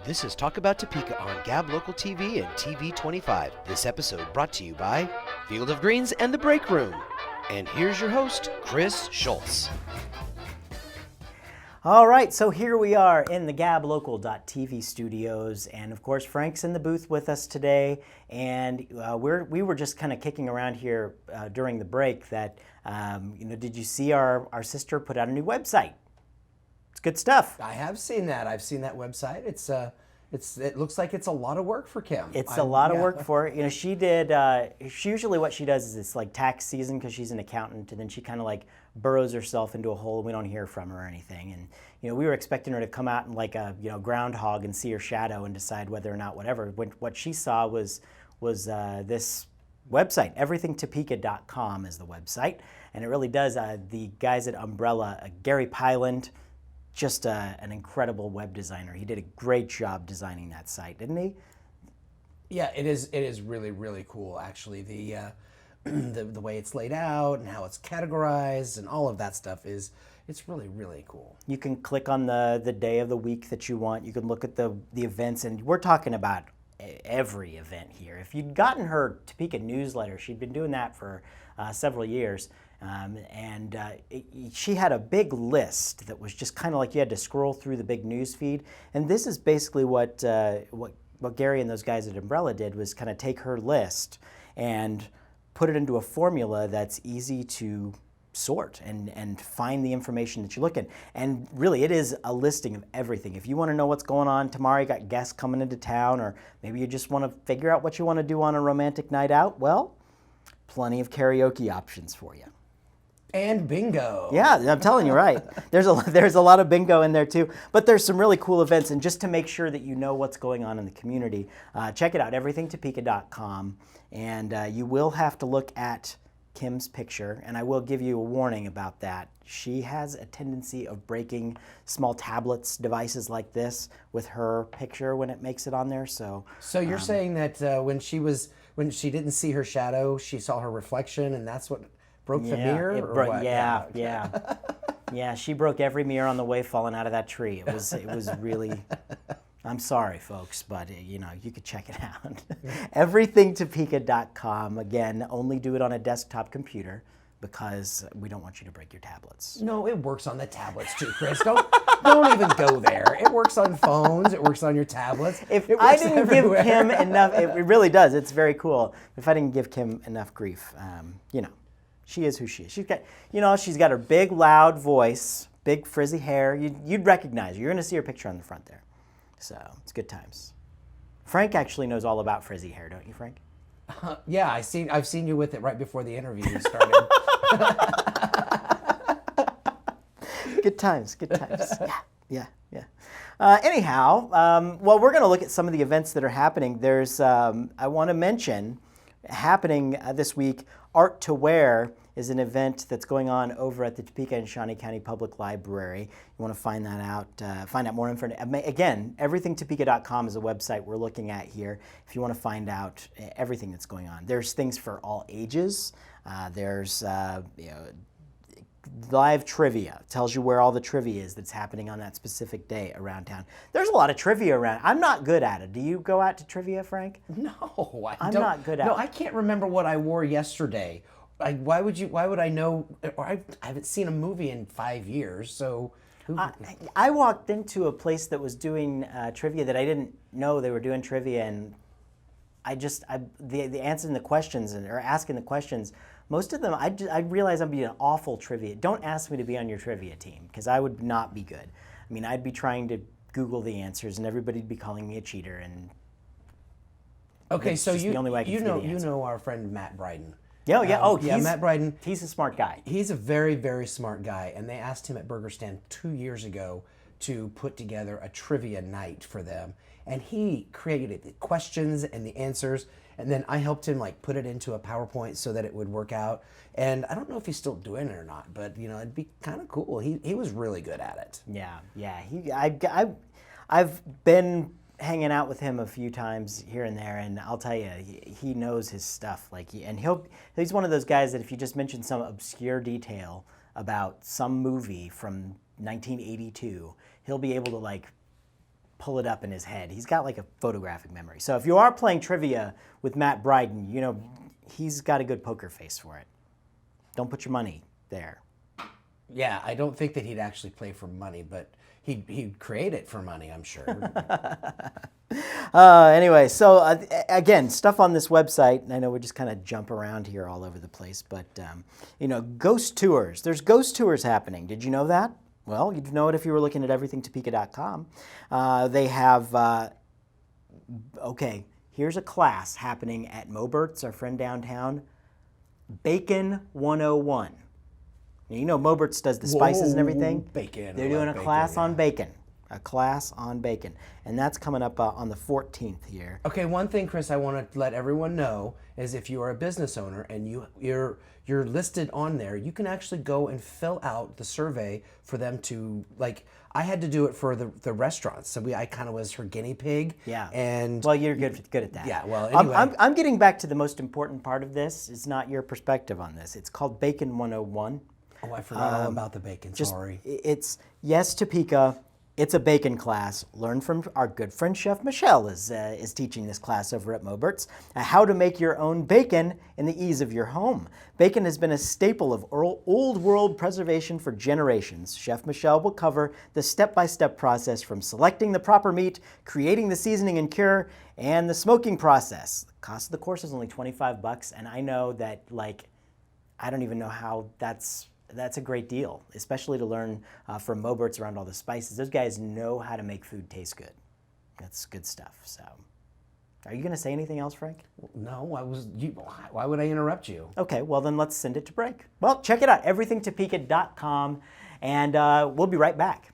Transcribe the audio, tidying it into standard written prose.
This is Talk About Topeka on Gab Local TV and TV 25. This episode brought to you by Field of Greens and The Break Room. And here's your host, Chris Schultz. All right, so here we are in the gablocal.tv studios, and of course Frank's in the booth with us today, and we were just kind of kicking around here during the break that, did you see our sister put out a new website? It's good stuff. I have seen that. I've seen that website. It looks like it's a lot of work for Kim. It's a lot of work for her. She did. She usually what she does is it's like tax season because she's an accountant, and then she kind of like burrows herself into a hole, and we don't hear from her or anything. And we were expecting her to come out and like a groundhog and see her shadow and decide whether or not whatever. What she saw was this website. EverythingTopeka.com is the website, and it really does. The guys at Umbrella, Gary Pyland. Just an incredible web designer. He did a great job designing that site, didn't he? Yeah, it is. It is really, really cool. Actually, the way it's laid out and how it's categorized and all of that stuff it's really, really cool. You can click on the day of the week that you want. You can look at the events, and we're talking about every event here. If you'd gotten her Topeka newsletter, she'd been doing that for several years. She had a big list that was just kind of like you had to scroll through the big news feed. And this is basically what Gary and those guys at Umbrella did, was kind of take her list and put it into a formula that's easy to sort and find the information that you're looking. And really, it is a listing of everything. If you want to know what's going on tomorrow, you got guests coming into town, or maybe you just want to figure out what you want to do on a romantic night out, well, plenty of karaoke options for you. And bingo. Yeah, I'm telling you, right. There's a lot of bingo in there too, but there's some really cool events. And just to make sure that you know what's going on in the community, check it out, EverythingTopeka.com, and you will have to look at Kim's picture, and I will give you a warning about that. She has a tendency of breaking small tablets, devices like this, with her picture when it makes it on there. So you're saying that when she didn't see her shadow, she saw her reflection, and that's what broke the mirror? What? Yeah, she broke every mirror on the way falling out of that tree. It was really, I'm sorry, folks, but you could check it out. EverythingTopeka.com. Again, only do it on a desktop computer because we don't want you to break your tablets. No, it works on the tablets too, Chris. Don't even go there. It works on phones. It works on your tablets. If I didn't give Kim enough, it really does. It's very cool. If I didn't give Kim enough grief, she is who she is. She's got her big, loud voice, big frizzy hair. You'd recognize her. You're going to see her picture on the front there. So it's good times. Frank actually knows all about frizzy hair, don't you, Frank? Yeah, I've seen you with it right before the interview started. Good times. Yeah. Anyhow, we're going to look at some of the events that are happening. There's, I want to mention, happening this week, Art to Wear is an event that's going on over at the Topeka and Shawnee County Public Library. You want to find that out, find out more information. Again, EverythingTopeka.com is a website we're looking at here if you want to find out everything that's going on. There's things for all ages. There's live trivia. It tells you where all the trivia is that's happening on that specific day around town. There's a lot of trivia around. I'm not good at it. Do you go out to trivia, Frank? No, I'm not good at it. No, I can't remember what I wore yesterday. Why would I know? Or I haven't seen a movie in 5 years, so. I walked into a place that was doing trivia that I didn't know they were doing trivia, and the answering the questions or asking the questions, most of them, I realize I'm being an awful trivia. Don't ask me to be on your trivia team, because I would not be good. I mean, I'd be trying to Google the answers, and everybody'd be calling me a cheater. And okay, so the only way I can know our friend Matt Bryden. Yeah, Matt Bryden. He's a smart guy. He's a very, very smart guy, and they asked him at Burger Stand 2 years ago to put together a trivia night for them, and he created the questions and the answers. And then I helped him put it into a PowerPoint so that it would work out. And I don't know if he's still doing it or not, but it'd be kind of cool. He was really good at it. Yeah. I've been hanging out with him a few times here and there, and I'll tell you, he knows his stuff. He's one of those guys that if you just mention some obscure detail about some movie from 1982, he'll be able to pull it up in his head. He's got like a photographic memory. So if you are playing trivia with Matt Bryden, you know, he's got a good poker face for it. Don't put your money there. Yeah, I don't think that he'd actually play for money, but he'd create it for money, I'm sure. Anyway, so again, stuff on this website, and I know we just kind of jump around here all over the place, but you know, ghost tours. There's ghost tours happening. Did you know that? Well, you'd know it if you were looking at EverythingTopeka.com. They have, okay, here's a class happening at Mobert's, our friend downtown, Bacon 101. You know Mobert's does the spices and everything. Bacon. They're doing a class on bacon. A class on bacon. And that's coming up on the 14th here. Okay, one thing, Chris, I want to let everyone know is if you are a business owner and you're listed on there, you can actually go and fill out the survey for them to, like, I had to do it for the restaurants. So I kind of was her guinea pig. Yeah. And well, you're good at that. Yeah, well, anyway. I'm getting back to the most important part of this. It's not your perspective on this. It's called Bacon 101. Oh, I forgot all about the bacon, sorry. It's, yes, Topeka. It's a bacon class. Learn from our good friend Chef Michelle is teaching this class over at Mobert's. How to make your own bacon in the ease of your home. Bacon has been a staple of old world preservation for generations. Chef Michelle will cover the step-by-step process from selecting the proper meat, creating the seasoning and cure, and the smoking process. The cost of the course is only $25, and I know that, like, I don't even know how that's a great deal, especially to learn from Mobert's around all the spices. Those guys know how to make food taste good. That's good stuff. So, are you going to say anything else, Frank? No, why would I interrupt you? Okay, well then let's send it to break. Well, check it out, everythingtopeka.com, and we'll be right back.